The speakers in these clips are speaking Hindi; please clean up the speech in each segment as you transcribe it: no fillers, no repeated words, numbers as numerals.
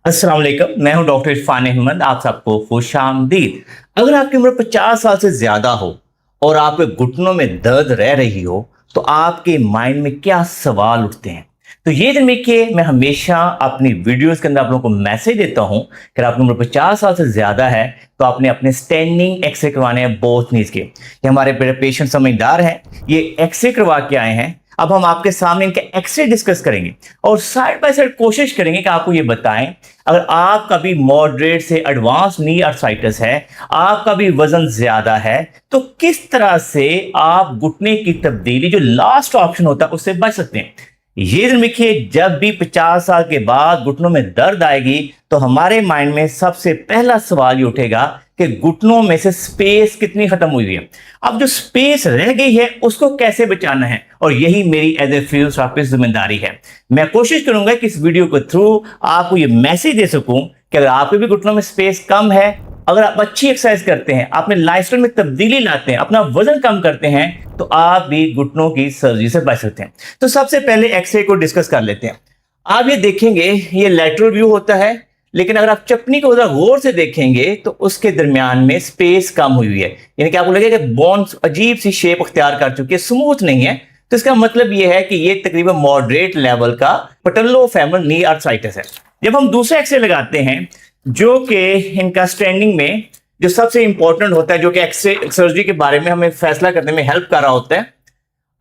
अस्सलाम वालेकुम, मैं हूं डॉक्टर इरफान अहमद। आप सबको खुश आमदीद। अगर आपकी उम्र 50 साल से ज्यादा हो और आपके घुटनों में दर्द रह रही हो तो आपके माइंड में क्या सवाल उठते हैं? तो ये दिन देखिए, मैं हमेशा अपनी वीडियोस के अंदर आप लोगों को मैसेज देता हूं कि आपकी उम्र 50 साल से ज्यादा है तो आपने अपने स्टैंडिंग एक्सरे करवाने हैं बोथ नीज के। ये हमारे पेशेंट समझदार हैं, ये एक्सरे करवा के आए हैं। अब हम आपके सामने इनके एक्सरे डिस्कस करेंगे और साइड बाय साइड कोशिश करेंगे कि आपको ये बताएं, अगर आपका भी मॉडरेट से एडवांस नी आर्थराइटिस है, आपका भी वजन ज्यादा है, तो किस तरह से आप घुटने की तब्दीली जो लास्ट ऑप्शन होता है उससे बच सकते हैं। ये दिन देखिए, जब भी 50 साल के बाद घुटनों में दर्द आएगी तो हमारे माइंड में सबसे पहला सवाल ये उठेगा कि घुटनों में से स्पेस कितनी खत्म हुई है। अब जो स्पेस रह गई है उसको कैसे बचाना है, और यही मेरी एज ए फिजियोथेरेपिस्ट जिम्मेदारी है। मैं कोशिश करूंगा कि इस वीडियो के थ्रू आपको ये मैसेज दे सकूं कि अगर आपके भी घुटनों में स्पेस कम है, अगर आप अच्छी एक्सरसाइज करते हैं, अपने लाइफस्टाइल में तब्दीली लाते हैं, अपना वजन कम करते हैं, तो आप भी घुटनों की सर्जरी से बच सकते हैं। तो सबसे पहले एक्सरे को डिस्कस कर लेते हैं। आप ये देखेंगे, ये लैटरल व्यू होता है, लेकिन अगर आप चपनी को उधर गौर से देखेंगे तो उसके दरमियान में स्पेस कम हुई है, यानी कि आपको लगेगा कि बोन्स अजीब सी शेप अख्तियार कर चुकी है, स्मूथ नहीं है। तो इसका मतलब यह है कि ये तकरीबन मॉडरेट लेवल का पैटेलोफेमरल नी आर्थराइटिस है। जब हम दूसरा एक्सरे लगाते हैं, जो कि इनका स्टैंडिंग में जो सबसे इंपॉर्टेंट होता है, जो कि एक्सरे सर्जरी के बारे में हमें फैसला करने में हेल्प कर रहा होता है,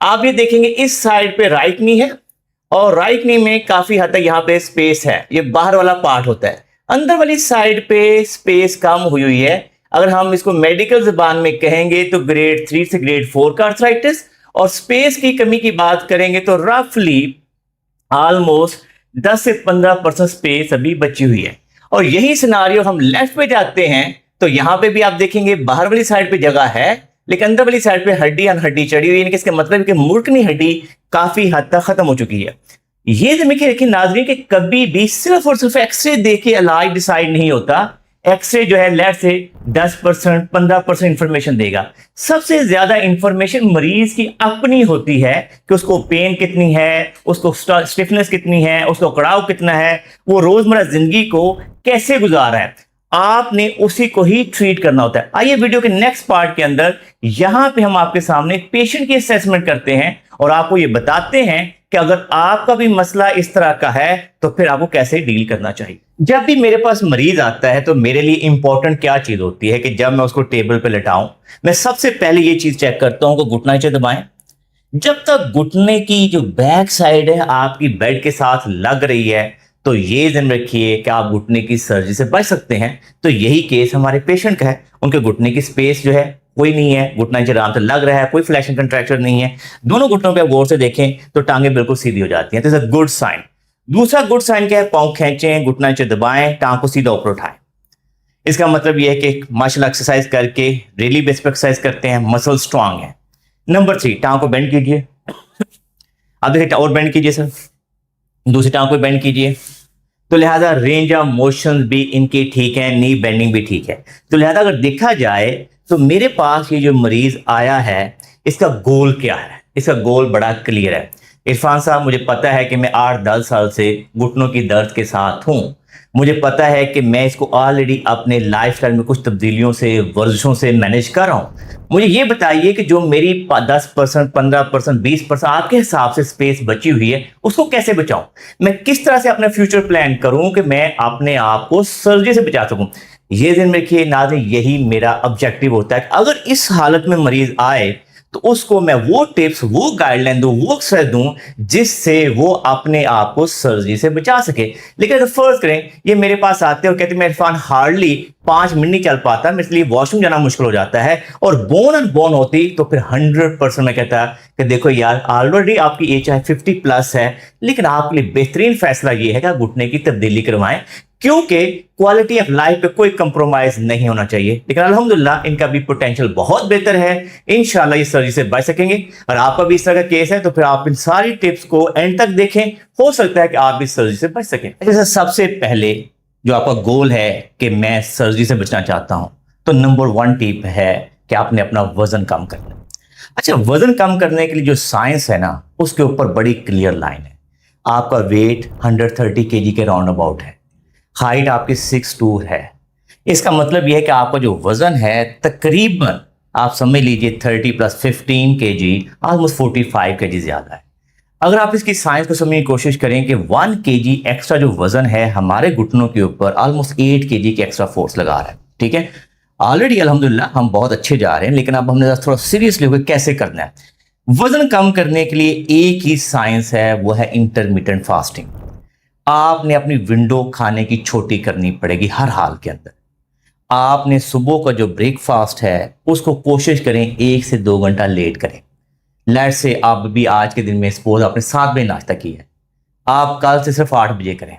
आप ये देखेंगे इस साइड पे राइट नी है और राइट नी में काफी हद तक यहाँ पे स्पेस है। ये बाहर वाला पार्ट होता है, अंदर वाली साइड पे स्पेस कम हुई हुई है। अगर हम इसको मेडिकल जुबान में कहेंगे तो ग्रेड 3 से ग्रेड 4 का आर्थराइटिस। और स्पेस की कमी की बात करेंगे तो रफली ऑलमोस्ट 10 से 15% स्पेस अभी बची हुई है। और यही सिनारियो हम लेफ्ट पे जाते हैं तो यहां पे भी आप देखेंगे बाहर वाली साइड पे जगह है, लेकिन अंदर वाली साइड पे हड्डी अन हड्डी चढ़ी हुई है, इसका मतलब है कि मुड़कनी हड्डी काफी हद तक खत्म हो चुकी है। ये देखिए नाज़रीन कि कभी भी सिर्फ और सिर्फ एक्सरे देके इलाज डिसाइड नहीं होता। एक्सरे जो है लेट से 10% 15% इंफॉर्मेशन देगा। सबसे ज्यादा इंफॉर्मेशन मरीज की अपनी होती है कि उसको पेन कितनी है, उसको स्टिफनेस कितनी है, उसको कड़ाव कितना है, वो रोजमर्रा जिंदगी को कैसे गुजार रहा है। आपने उसी को ही ट्रीट करना होता है। आइए वीडियो के नेक्स्ट पार्ट के अंदर यहां पे हम आपके सामने पेशेंट की असेसमेंट करते हैं और आपको ये बताते हैं कि अगर आपका भी मसला इस तरह का है तो फिर आपको कैसे डील करना चाहिए। जब भी मेरे पास मरीज आता है तो मेरे लिए इंपॉर्टेंट क्या चीज होती है कि जब मैं उसको टेबल पे लेटाऊं, मैं सबसे पहले ये चीज चेक करता हूं कि घुटना नीचे दबाएं। जब तक घुटने की जो बैक साइड है आपकी बेड के साथ लग रही है तो ये ध्यान रखिए कि आप घुटने की सर्जरी से बच सकते हैं। तो यही केस हमारे पेशेंट का है। उनके घुटने की स्पेस जो है कोई नहीं है, घुटना नीचे आराम से लग रहा है, कोई फ्लैशिंग कंट्रैक्चर नहीं है। दोनों घुटनों पे गौर से देखें तो टांगे बिल्कुल सीधी हो जाती हैं। तो इट्स अ गुड साइन। दूसरा गुड साइन क्या है? पांव खींचें, घुटना नीचे दबाएं, टांग को सीधा ऊपर उठाएं। इसका मतलब यह है कि माशाल्लाह एक्सरसाइज करके डेली बेस पर एक्सरसाइज करते हैं, मसल स्ट्रांग है। नंबर 3, टांग को बेंड कीजिए। अब देखिए और बेंड कीजिए सर, दूसरी टांग को बेंड कीजिए। तो लिहाजा रेंज ऑफ मोशन भी इनके ठीक है, नी बेंडिंग भी ठीक है। तो लिहाजा अगर देखा जाए तो मेरे पास ये जो मरीज आया है इसका गोल क्या है? इसका गोल बड़ा क्लियर है। इरफान साहब, मुझे पता है कि मैं 8-10 साल से घुटनों की दर्द के साथ हूं। मुझे पता है कि मैं इसको ऑलरेडी अपने लाइफस्टाइल में कुछ तब्दीलियों से, वर्जिशों से मैनेज कर रहा हूं। मुझे ये बताइए कि जो मेरी 10%, 15%, 20% आपके हिसाब से स्पेस बची हुई है उसको कैसे बचाऊं? मैं किस तरह से अपना फ्यूचर प्लान करूं कि मैं अपने आप को सर्जरी से बचा सकूं? ये दिन में रखिए नाज़रीन, यही मेरा ऑब्जेक्टिव होता है कि अगर इस हालत में मरीज आए तो उसको मैं वो टिप्स, वो गाइडलाइन दूं, वो एक्सरसाइज दूं जिससे वो अपने आप को सर्जरी से बचा सके। लेकिन अगर फर्ज करें ये मेरे पास आते हैं और कहते हैं मैं इरफान हार्डली 5 मिनट नहीं चल पाता, मेरे लिए वॉशरूम जाना मुश्किल हो जाता है, और बोन एंड बोन होती, तो फिर 100% मैं कहता कि देखो यार, ऑलरेडी आपकी एज 50+ है, लेकिन आपके लिए बेहतरीन फैसला ये है कि आप घुटने की तब्दीली करवाएं, क्योंकि क्वालिटी ऑफ लाइफ पे कोई कंप्रोमाइज नहीं होना चाहिए। लेकिन अल्हम्दुलिल्लाह इनका भी पोटेंशियल बहुत बेहतर है। इंशाल्लाह ये सर्जरी से बच सकेंगे। और आपका भी इस तरह का केस है तो फिर आप इन सारी टिप्स को एंड तक देखें, हो सकता है कि आप भी सर्जरी से बच सकें। जैसे सबसे पहले जो आपका गोल है कि मैं सर्जरी से बचना चाहता हूं, तो नंबर 1 टिप है कि आपने अपना वजन कम करना। अच्छा, वजन कम करने के लिए जो साइंस है ना, उसके ऊपर बड़ी क्लियर लाइन है। आपका वेट 130 kg के राउंड अबाउट है। हाइट आपकी 6'2" है। इसका मतलब यह है कि आपका जो वजन है तकरीबन आप समझ लीजिए 30 + 15 kg, ऑलमोस्ट 45 kg ज्यादा है। अगर आप इसकी साइंस को समझने की कोशिश करें कि 1 kg एक्स्ट्रा जो वजन है हमारे घुटनों के ऊपर ऑलमोस्ट 8 kg की एक्स्ट्रा फोर्स लगा रहा है। ठीक है, ऑलरेडी अल्हम्दुलिल्लाह हम बहुत अच्छे जा रहे हैं, लेकिन अब हमने थोड़ा सीरियसली होकर कैसे करना है। वजन कम करने के लिए एक ही साइंस है, वो है इंटरमिटेंट फास्टिंग। आपने अपनी विंडो खाने की छोटी करनी पड़ेगी हर हाल के अंदर। आपने सुबह का जो ब्रेकफास्ट है उसको कोशिश करें 1 से 2 घंटा लेट करें। लेट से आप भी आज के दिन में सपोज आपने 7 बजे नाश्ता किया है, आप कल से सिर्फ 8 बजे करें,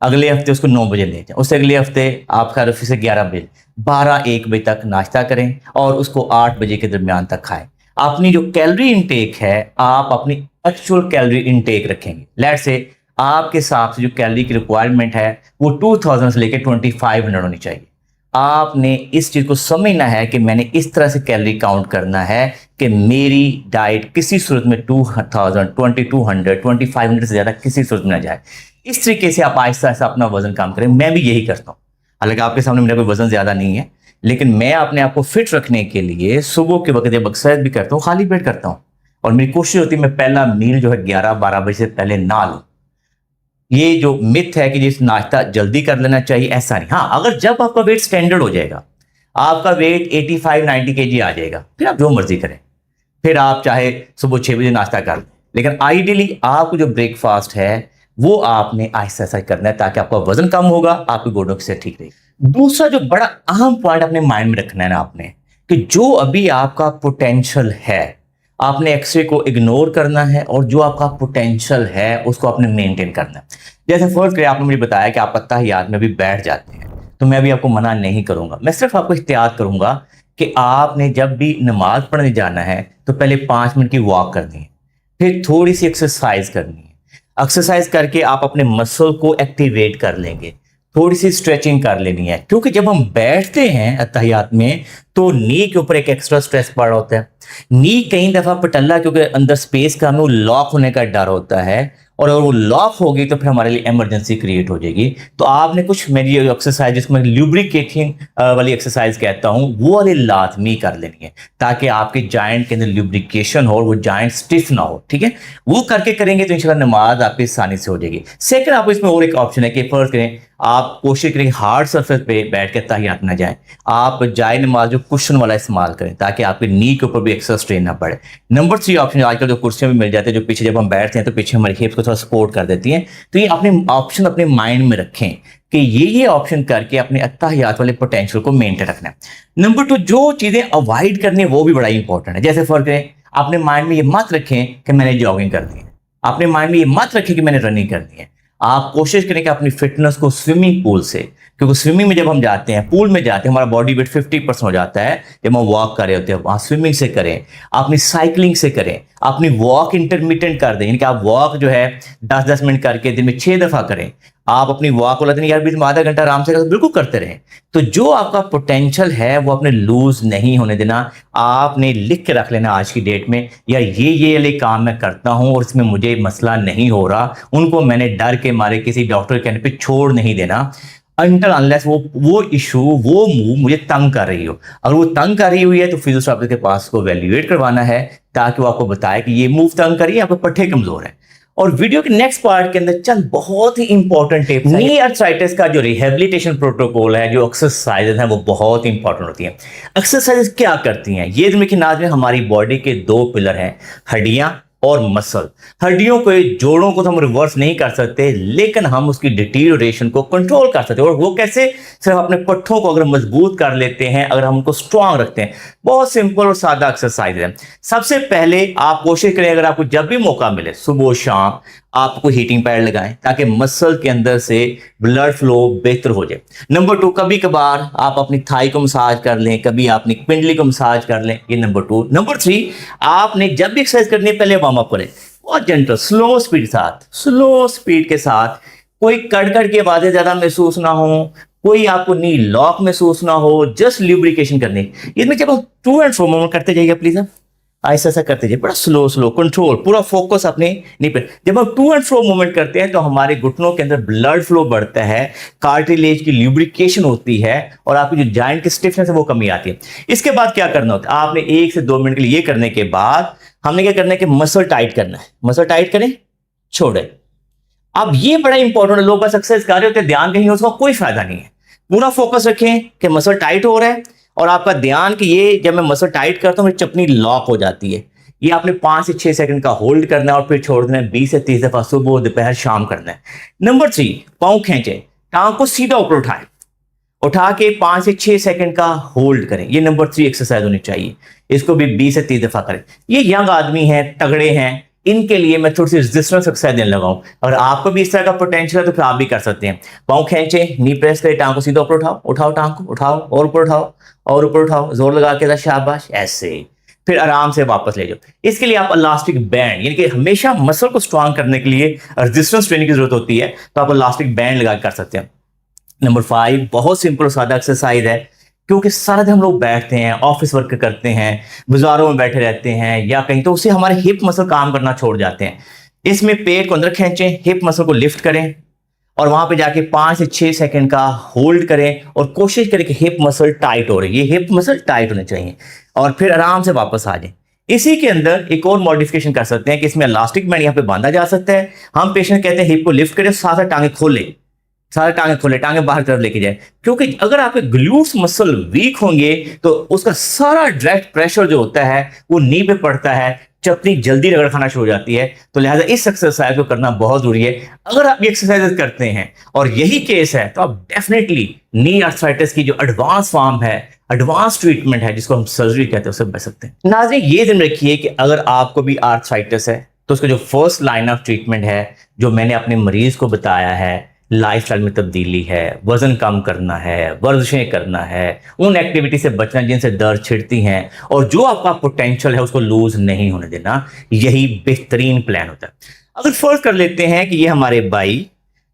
अगले हफ्ते उसको 9 बजे ले जाएं, उससे अगले हफ्ते आप खैर फिर से 11 बजे, 12-1 बजे तक नाश्ता करें और उसको 8 बजे के दरमियान तक खाएं। अपनी जो कैलोरी इनटेक है आप अपनी एक्चुअल कैलोरी इनटेक रखेंगे। लेट से आपके हिसाब से जो कैलोरी की रिक्वायरमेंट है वो 2000 से लेकर 2500 होनी चाहिए। आपने इस चीज को समझना है कि मैंने इस तरह से कैलोरी काउंट करना है कि मेरी डाइट किसी सूरत में 2000, 2200, 2500 से ज्यादा किसी सूरत में ना जाए। इस तरीके से आप आहिस्ता आहिस्ता अपना वजन कम करें। मैं भी यही करता हूँ, हालांकि आपके सामने मेरा कोई वजन ज्यादा नहीं है, लेकिन मैं अपने आप को फिट रखने के लिए सुबह के वक्त जब एक्सरसाइज भी करता हूँ खाली पेट करता हूँ, और मेरी कोशिश होती है मैं पहला मील जो है 11-12 बजे से पहले ना लूं। ये जो मिथ है कि जिस नाश्ता जल्दी कर लेना चाहिए, ऐसा नहीं। हाँ, अगर जब आपका वेट स्टैंडर्ड हो जाएगा, आपका वेट 85-90 kg आ जाएगा, फिर आप जो मर्जी करें, फिर आप चाहे सुबह 6 बजे नाश्ता कर लें, लेकिन आइडियली आपको जो ब्रेकफास्ट है वो आपने आहिस्ता आहिस्ता करना है ताकि आपका वजन कम होगा, आपके गोडों की सेहत ठीक रहेगी। दूसरा जो बड़ा अहम पॉइंट अपने माइंड में रखना है ना आपने, कि जो अभी आपका पोटेंशियल है आपने एक्सरे को इग्नोर करना है, और जो आपका पोटेंशियल है उसको आपने मेंटेन करना है। जैसे फर्स्ट करें, आपने मुझे बताया कि आप अत्तहियात में भी बैठ जाते हैं, तो मैं भी आपको मना नहीं करूंगा, मैं सिर्फ आपको इख्तियार करूंगा कि आपने जब भी नमाज पढ़ने जाना है तो पहले 5 मिनट की वॉक करनी है, फिर थोड़ी सी एक्सरसाइज करनी है। एक्सरसाइज करके आप अपने मसल को एक्टिवेट कर लेंगे, थोड़ी सी स्ट्रेचिंग कर लेनी है, क्योंकि जब हम बैठते हैं अत्तहियात में तो नी के ऊपर एक एक्स्ट्रा स्ट्रेस पड़ रहा होता है। नी कई दफा पटल्ला क्योंकि अंदर स्पेस का हमें वो लॉक होने का डर होता है, और अगर वो लॉक होगी तो फिर हमारे लिए इमरजेंसी क्रिएट हो जाएगी। तो आपने कुछ मेरी एक्सरसाइज जिसको मैं ल्यूब्रिकेटिंग वाली एक्सरसाइज कहता हूं वो वाली लाजमी कर लेनी है, ताकि आपके जॉइंट के अंदर ल्यूब्रिकेशन हो और वो जॉइंट स्टिफ ना हो। ठीक है, वो करके करेंगे तो इंशाल्लाह नमाज आपकी आसानी से हो जाएगी। सेकंड, आपको इसमें और एक ऑप्शन है कि फर्ज करें आप कोशिश करें हार्ड सरफेस पे बैठ के तहियात ना जाए, आप जाए नमाज जो कुशन वाला इस्तेमाल करें ताकि आपके नी के ऊपर भी एक्स्ट्रा स्ट्रेन ना पड़े। नंबर 3 ऑप्शन, आजकल जो कुर्सियां भी मिल जाती है जो पीछे जब हम बैठते हैं तो पीछे हमारी हिप्स को थोड़ा सपोर्ट कर देती हैं, तो ये अपने ऑप्शन अपने माइंड में रखें कि ये ऑप्शन करके अपने अत्तहियात वाले पोटेंशियल को मेंटेन रखना है। नंबर 2, जो चीजें अवॉइड करनी है वो भी बड़ा इंपॉर्टेंट है। जैसे फर्क करें, अपने माइंड में ये मत रखें कि मैंने जॉगिंग करनी है, अपने माइंड में ये मत रखें कि मैंने रनिंग करनी है। आप कोशिश करें कि अपनी फिटनेस को स्विमिंग पूल से, क्योंकि स्विमिंग में जब हम जाते हैं, पूल में जाते हैं, हमारा बॉडी वेट 50% हो जाता है जब हम वॉक कर रहे होते हैं, वहां स्विमिंग से करें, अपनी साइकिलिंग से करें, अपनी वॉक इंटरमिटेंट कर दें, यानी कि आप वॉक जो है 10-10 मिनट करके दिन में 6 दफा करें। आप अपनी वॉक वाला दिन यार बीच में आधा घंटा आराम से बिल्कुल करते रहें। तो जो आपका पोटेंशियल है वो अपने लूज नहीं होने देना। आपने लिख के रख लेना आज की डेट में, यार ये वाले काम मैं करता हूं और इसमें मुझे मसला नहीं हो रहा, उनको मैंने डर के मारे किसी डॉक्टर के कहने पे छोड़ नहीं देना अनटिल अनलेस वो इशू, वो मूव मुझे तंग कर रही हो। अगर वो तंग कर रही हुई है तो फिजियोथेरेपिस्ट के पास को वैल्यूएट करवाना है ताकि वो आपको बताए कि ये मूव तंग कर रही है, आपके पट्टे कमजोर है। और वीडियो के नेक्स्ट पार्ट के अंदर चंद बहुत ही इंपॉर्टेंट टिप्स, नी आर्थराइटिस का जो रिहेबिलिटेशन प्रोटोकॉल है, जो एक्सरसाइजेज हैं वो बहुत इंपॉर्टेंट होती हैं। एक्सरसाइजेज क्या करती हैं? ये देखिए नाज़रीन, हमारी बॉडी के 2 पिलर हैं, हड्डियां और मसल। हड्डियों को, जोड़ों को तो हम रिवर्स नहीं कर सकते, लेकिन हम उसकी डिटीरियोरेशन को कंट्रोल कर सकते हैं। और वो कैसे? सिर्फ अपने पट्टों को अगर मजबूत कर लेते हैं, अगर हम उनको स्ट्रांग रखते हैं। बहुत सिंपल और सादा एक्सरसाइज है। सबसे पहले आप कोशिश करें, अगर आपको जब भी मौका मिले सुबह शाम, आपको हीटिंग पैड लगाएं ताकि मसल के अंदर से ब्लड फ्लो बेहतर हो जाए। नंबर 2, कभी कभार आप अपनी थाई को मसाज कर लें, कभी अपनी पिंडली को मसाज कर लें, ये नंबर 2। नंबर 3, आपने जब भी एक्सरसाइज करनी है पहले वार्म अप करें, बहुत जेंटल स्लो स्पीड के साथ, कोई कड़कड़ की आवाजें ज्यादा महसूस ना हो, कोई आपको नी लॉक महसूस ना हो, जस्ट ल्यूब्रिकेशन करनी। इसमें जब हम टू एंड फ्रो मूवमेंट करते जाइए प्लीज। ऐसा ऐसा करते जाइए, बड़ा स्लो स्लो कंट्रोल, पूरा फोकस अपने नी पे। जब हम टू एंड फ्रो मूवमेंट करते हैं तो हमारे घुटनों के अंदर ब्लड फ्लो बढ़ता है, कार्टिलेज की ल्यूब्रिकेशन होती है और आपकी जो जॉइंट की स्टिफनेस है वो कमी आती है। इसके बाद क्या करना होता है, आपने 1 से 2 मिनट के लिए ये करने के बाद हमने क्या करना है कि मसल टाइट करना है। मसल टाइट करें, छोड़े। अब ये बड़ा इंपॉर्टेंट है, लोग बस एक्सरसाइज कर रहे होते हैं, ध्यान कहीं उसका कोई फायदा नहीं है। पूरा फोकस रखें कि मसल टाइट हो रहा है और आपका ध्यान कि ये जब मैं मसल टाइट करता हूं मेरी चपनी लॉक हो जाती है। ये आपने 5 से 6 सेकंड का होल्ड करना है और फिर छोड़ देना है। 20 से 30 दफा सुबह दोपहर शाम करना है। नंबर 3, पांव खींचे, टांग को सीधा ऊपर उठाएं, उठा के 5 से 6 सेकंड का होल्ड करें। ये नंबर 3 एक्सरसाइज होनी चाहिए। इसको भी 20 से 30 दफा करें। ये यंग आदमी हैं, तगड़े हैं, इनके लिए मैं थोड़ी सी रेजिस्टेंस एक्सरसाइज देने लगा हूं। अगर आपको भी इस तरह का पोटेंशियल है तो फिर आप भी कर सकते हैं। पाँव खींचे, नी प्रेस करें, टांग को सीधा ऊपर उठाओ, उठाओ टांग को, उठाओ और ऊपर उठाओ और ऊपर उठाओ, जोर लगा के, शाबाश, ऐसे। फिर आराम से वापस ले जाओ। इसके लिए आप इलास्टिक बैंड, यानी कि हमेशा मसल को स्ट्रांग करने के लिए रेजिस्टेंस ट्रेनिंग की जरूरत होती है, तो आप इलास्टिक बैंड लगा कर सकते हैं। नंबर 5 बहुत सिंपल और सादा एक्सरसाइज है, क्योंकि सारा दिन हम लोग बैठते हैं, ऑफिस वर्क करते हैं, बाजारों में बैठे रहते हैं या कहीं, तो उससे हमारे हिप मसल काम करना छोड़ जाते हैं। इसमें पेट को अंदर खींचें, हिप मसल को लिफ्ट करें और वहां पे जाके 5 से 6 सेकंड का होल्ड करें और कोशिश करें कि हिप मसल टाइट हो रही है, ये हिप मसल टाइट होने चाहिए और फिर आराम से वापस आ जाए। इसी के अंदर एक और मॉडिफिकेशन कर सकते हैं कि इसमें इलास्टिक बैंड यहाँ पे बांधा जा सकता है। हम पेशेंट कहते हैं हिप को लिफ्ट करें, साथ साथ टांगे खोले, सारे टांगे खोले, टांगे बाहर तरफ लेके जाए, क्योंकि अगर आपके ग्लूट्स मसल वीक होंगे तो उसका सारा डायरेक्ट प्रेशर जो होता है वो नी पे पड़ता है, चपनी जल्दी रगड़ खाना शुरू हो जाती है। तो लिहाजा इस एक्सरसाइज को करना बहुत जरूरी है। अगर आप ये एक्सरसाइज करते हैं और यही केस है तो आप डेफिनेटली नी आर्थराइटिस की जो एडवांस फॉर्म है, एडवांस ट्रीटमेंट है जिसको हम सर्जरी कहते हैं, उससे बच सकते हैं। नाज़रीन, ये ध्यान रखिए कि अगर आपको भी आर्थराइटिस है तो उसका जो फर्स्ट लाइन ऑफ ट्रीटमेंट है, जो मैंने अपने मरीज को बताया है, लाइफस्टाइल में तब्दीली है, वजन कम करना है, वर्जिशें करना है, उन एक्टिविटी से बचना जिनसे दर्द छिड़ती हैं और जो आपका पोटेंशियल है उसको लूज नहीं होने देना, यही बेहतरीन प्लान होता है। अगर फर्ज कर लेते हैं कि ये हमारे भाई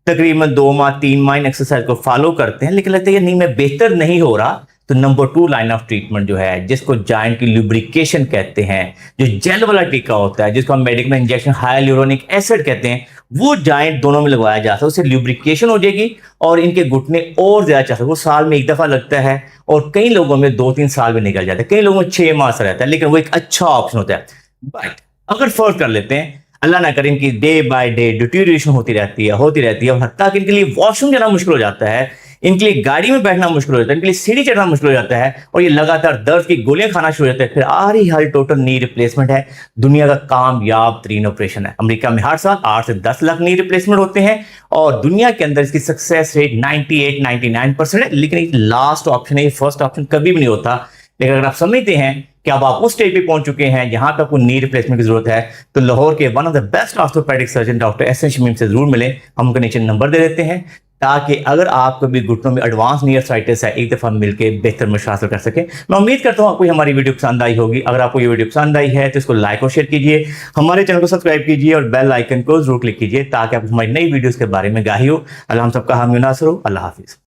तकरीबन 2 माह 3 माह इन एक्सरसाइज को फॉलो करते हैं लेकिन लगता है ये नहीं, मैं बेहतर नहीं हो रहा, तो नंबर 2 लाइन ऑफ ट्रीटमेंट जो है, जिसको जॉइंट की लुब्रिकेशन कहते हैं, जो जेल वाला टीका होता है, जिसको हम मेडिकल इंजेक्शन हाइलुरोनिक एसिड कहते हैं, वो जॉइंट दोनों में लगवाया जाता है। उससे लुब्रिकेशन हो जाएगी और इनके घुटने और ज्यादा चलते हैं। वो साल में एक दफा लगता है और कई लोगों में 2-3 साल में निकल जाता है, कई लोगों में 6 माह से रहता है, लेकिन वो एक अच्छा ऑप्शन होता है। बट अगर फर्ज कर लेते हैं, अल्लाह ना करें कि डे बाय डे डिटीरिएशन होती रहती है और हत्ता कि इनके लिए वॉशरूम जाना मुश्किल हो जाता है, इनके लिए गाड़ी में बैठना मुश्किल हो जाता है, इनके लिए सीढ़ी चढ़ना मुश्किल हो जाता है और ये लगातार दर्द की गोलियां खाना शुरू हो जाता है, फिर आरी हाल टोटल नी रिप्लेसमेंट है दुनिया का कामयाब तरीन ऑपरेशन है। अमेरिका में हर साल 8 से 10 लाख नी रिप्लेसमेंट होते हैं और दुनिया के अंदर इसकी सक्सेस रेट 98-99% है। लेकिन ये लास्ट ऑप्शन है, ये फर्स्ट ऑप्शन कभी भी नहीं होता। लेकिन अगर आप समझते हैं कि अब आप उस स्टेज पे पहुंच चुके हैं जहां तक आपको नी रिप्लेसमेंट की जरूरत है, तो लाहौर के one of the best orthopedic surgeon doctor Ehsan Shamim से जरूर मिलें। हम उनका नीचे नंबर दे देते हैं ताकि अगर आपको भी घुटनों में एडवांस नी आर्थराइटिस है, एक दफा मिलकर बेहतर मशवरा हासिल कर सके। मैं उम्मीद करता हूं आपको हमारी वीडियो पसंद आई होगी। अगर आपको ये वीडियो पसंद आई है तो इसको लाइक और शेयर कीजिए, हमारे चैनल को सब्सक्राइब कीजिए और बेल आइकन को जरूर क्लिक कीजिए ताकि आपको हमारी नई वीडियोस के बारे में आगाही हो। अल्लाह हम सबका हामी नासर हो। अल्लाह हाफिज।